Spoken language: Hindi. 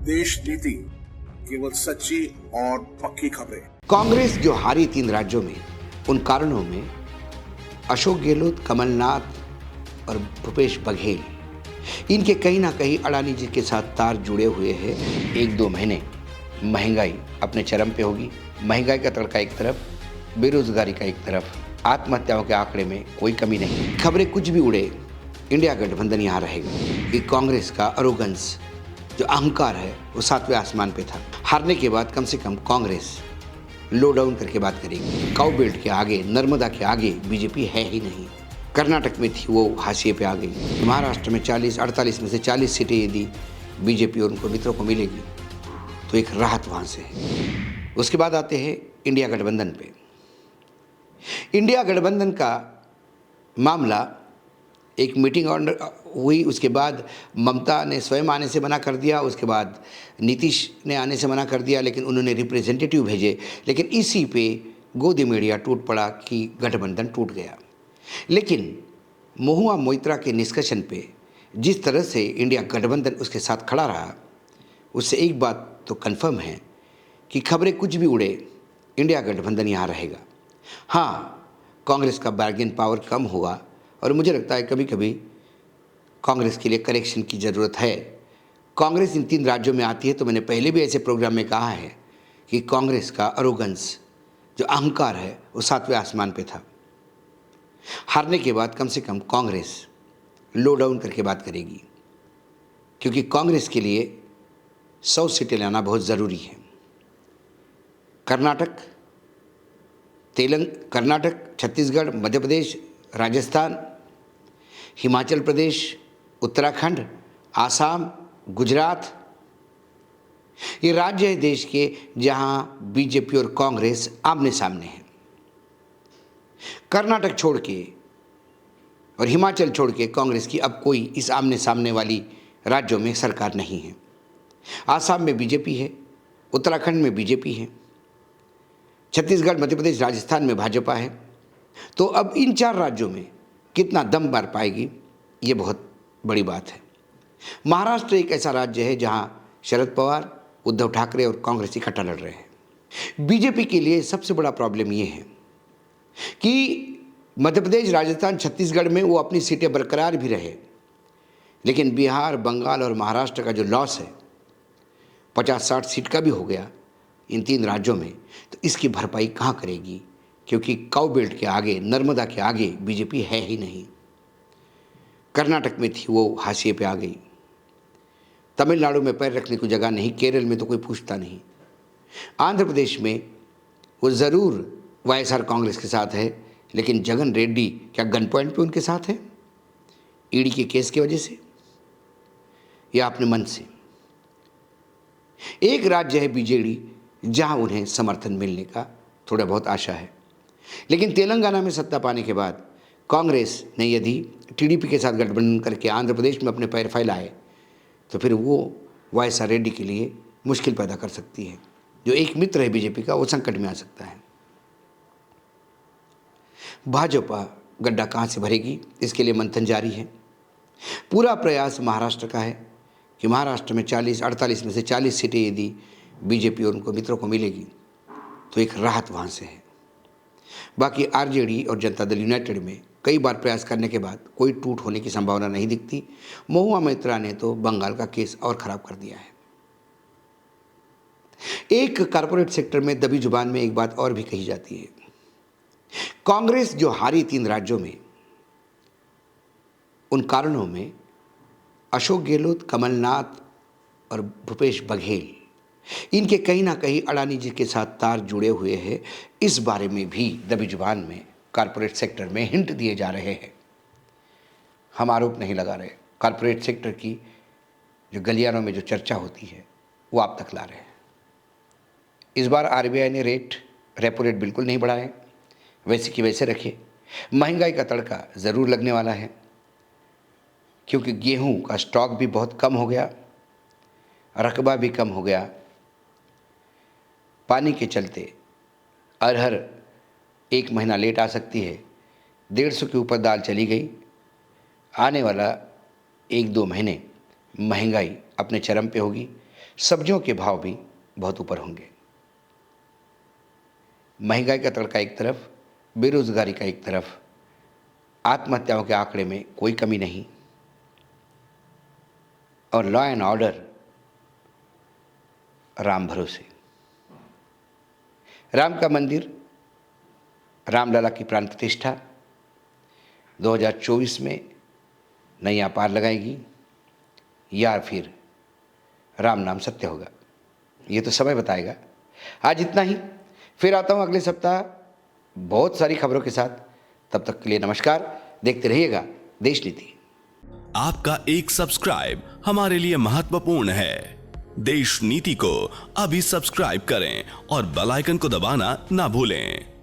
देश नीति केवल सच्ची और पक्की खबरें। कांग्रेस जो हारी 3 राज्यों में, उन कारणों में अशोक गहलोत, कमलनाथ और भूपेश बघेल, इनके कहीं ना कहीं अडानी जी के साथ तार जुड़े हुए हैं। 1-2 महीने महंगाई अपने चरम पे होगी। महंगाई का तड़का एक तरफ, बेरोजगारी का एक तरफ, आत्महत्याओं के आंकड़े में कोई कमी नहीं। खबरें कुछ भी उड़े, इंडिया गठबंधन यहाँ रहेगा। कि कांग्रेस का अरोगेंस, जो अहंकार है, वो 7वें आसमान पे था। हारने के बाद कम से कम कांग्रेस लो डाउन करके बात करेगी। काउ बेल्ट के आगे, नर्मदा के आगे बीजेपी है ही नहीं। कर्नाटक में थी, वो हाशिए पे आ गई। महाराष्ट्र में 48 में से 40 सीटें यदि बीजेपी और उनको मित्रों को मिलेगी तो एक राहत वहाँ से है। उसके बाद आते हैं इंडिया गठबंधन पे। इंडिया गठबंधन का मामला, एक मीटिंग हुई, उसके बाद ममता ने स्वयं आने से मना कर दिया, उसके बाद नीतीश ने आने से मना कर दिया, लेकिन उन्होंने रिप्रेजेंटेटिव भेजे। लेकिन इसी पे गोदी मीडिया टूट पड़ा कि गठबंधन टूट गया। लेकिन महुआ मोइत्रा के निष्कर्षण पे जिस तरह से इंडिया गठबंधन उसके साथ खड़ा रहा, उससे एक बात तो कन्फर्म है कि खबरें कुछ भी उड़े, इंडिया गठबंधन यहाँ रहेगा। हाँ, कांग्रेस का बार्गेन पावर कम होगा और मुझे लगता है कभी कभी कांग्रेस के लिए करेक्शन की ज़रूरत है। कांग्रेस इन 3 राज्यों में आती है तो मैंने पहले भी ऐसे प्रोग्राम में कहा है कि कांग्रेस का अरोगेंस, जो अहंकार है, वो 7वें आसमान पे था। हारने के बाद कम से कम कांग्रेस लो डाउन करके बात करेगी, क्योंकि कांग्रेस के लिए 100 सीटें लाना बहुत ज़रूरी है। कर्नाटक, छत्तीसगढ़, मध्य प्रदेश, राजस्थान, हिमाचल प्रदेश, उत्तराखंड, आसाम, गुजरात, ये राज्य है देश के जहां बीजेपी और कांग्रेस आमने सामने हैं। कर्नाटक छोड़ के और हिमाचल छोड़ के कांग्रेस की अब कोई इस आमने सामने वाली राज्यों में सरकार नहीं है। आसाम में बीजेपी है, उत्तराखंड में बीजेपी है, छत्तीसगढ़, मध्य प्रदेश, राजस्थान में भाजपा है। तो अब इन 4 राज्यों में कितना दम मार पाएगी, ये बहुत बड़ी बात है। महाराष्ट्र एक ऐसा राज्य है जहां शरद पवार, उद्धव ठाकरे और कांग्रेस इकट्ठा लड़ रहे हैं। बीजेपी के लिए सबसे बड़ा प्रॉब्लम ये है कि मध्य प्रदेश, राजस्थान, छत्तीसगढ़ में वो अपनी सीटें बरकरार भी रहे, लेकिन बिहार, बंगाल और महाराष्ट्र का जो लॉस है 50-60 सीट का भी हो गया इन 3 राज्यों में, तो इसकी भरपाई कहाँ करेगी? क्योंकि काउ बेल्ट के आगे, नर्मदा के आगे बीजेपी है ही नहीं। कर्नाटक में थी, वो हाशिए पे आ गई। तमिलनाडु में पैर रखने की जगह नहीं, केरल में तो कोई पूछता नहीं। आंध्र प्रदेश में वो ज़रूर वाईएसआर कांग्रेस के साथ है, लेकिन जगन रेड्डी क्या गन पॉइंट पे उनके साथ है? ईडी के केस की वजह से या अपने मन से? एक राज्य है बीजेडी जहां उन्हें समर्थन मिलने का थोड़ा बहुत आशा है। लेकिन तेलंगाना में सत्ता पाने के बाद कांग्रेस ने यदि टीडीपी के साथ गठबंधन करके आंध्र प्रदेश में अपने पैर फैलाए तो फिर वो वाईएसआर रेड्डी के लिए मुश्किल पैदा कर सकती है। जो एक मित्र है बीजेपी का, वो संकट में आ सकता है। भाजपा गड्ढा कहाँ से भरेगी, इसके लिए मंथन जारी है। पूरा प्रयास महाराष्ट्र का है कि महाराष्ट्र में 48 में से 40 सीटें यदि बीजेपी और उनको मित्रों को मिलेगी तो एक राहत वहाँ से है। बाकी आरजेडी और जनता दल यूनाइटेड में कई बार प्रयास करने के बाद कोई टूट होने की संभावना नहीं दिखती। महुआ मोइत्रा ने तो बंगाल का केस और खराब कर दिया है। एक कारपोरेट सेक्टर में दबी जुबान में एक बात और भी कही जाती है। कांग्रेस जो हारी 3 राज्यों में, उन कारणों में अशोक गहलोत, कमलनाथ और भूपेश बघेल, इनके कहीं ना कहीं अडानी जी के साथ तार जुड़े हुए हैं। इस बारे में भी दबी जुबान में कारपोरेट सेक्टर में हिंट दिए जा रहे हैं। हम आरोप नहीं लगा रहे, कारपोरेट सेक्टर की जो गलियारों में जो चर्चा होती है वो आप तक ला रहे हैं। इस बार आरबीआई ने रेपो रेट बिल्कुल नहीं बढ़ाए, वैसे की वैसे रखे। महंगाई का तड़का ज़रूर लगने वाला है, क्योंकि गेहूं का स्टॉक भी बहुत कम हो गया, रकबा भी कम हो गया। पानी के चलते अरहर 1 महीना लेट आ सकती है। 150 के ऊपर दाल चली गई। आने वाला 1-2 महीने महंगाई अपने चरम पे होगी। सब्जियों के भाव भी बहुत ऊपर होंगे। महंगाई का तड़का एक तरफ, बेरोजगारी का एक तरफ, आत्महत्याओं के आंकड़े में कोई कमी नहीं, और लॉ एंड ऑर्डर राम भरोसे। राम का मंदिर, रामलला की प्राण प्रतिष्ठा 2024 में नैया पार लगाएगी या फिर राम नाम सत्य होगा, ये तो समय बताएगा। आज इतना ही, फिर आता हूँ अगले सप्ताह बहुत सारी खबरों के साथ। तब तक के लिए नमस्कार, देखते रहिएगा देश नीति। आपका एक सब्सक्राइब हमारे लिए महत्वपूर्ण है। देश नीति को अभी सब्सक्राइब करें और बेल आइकन को दबाना ना भूलें।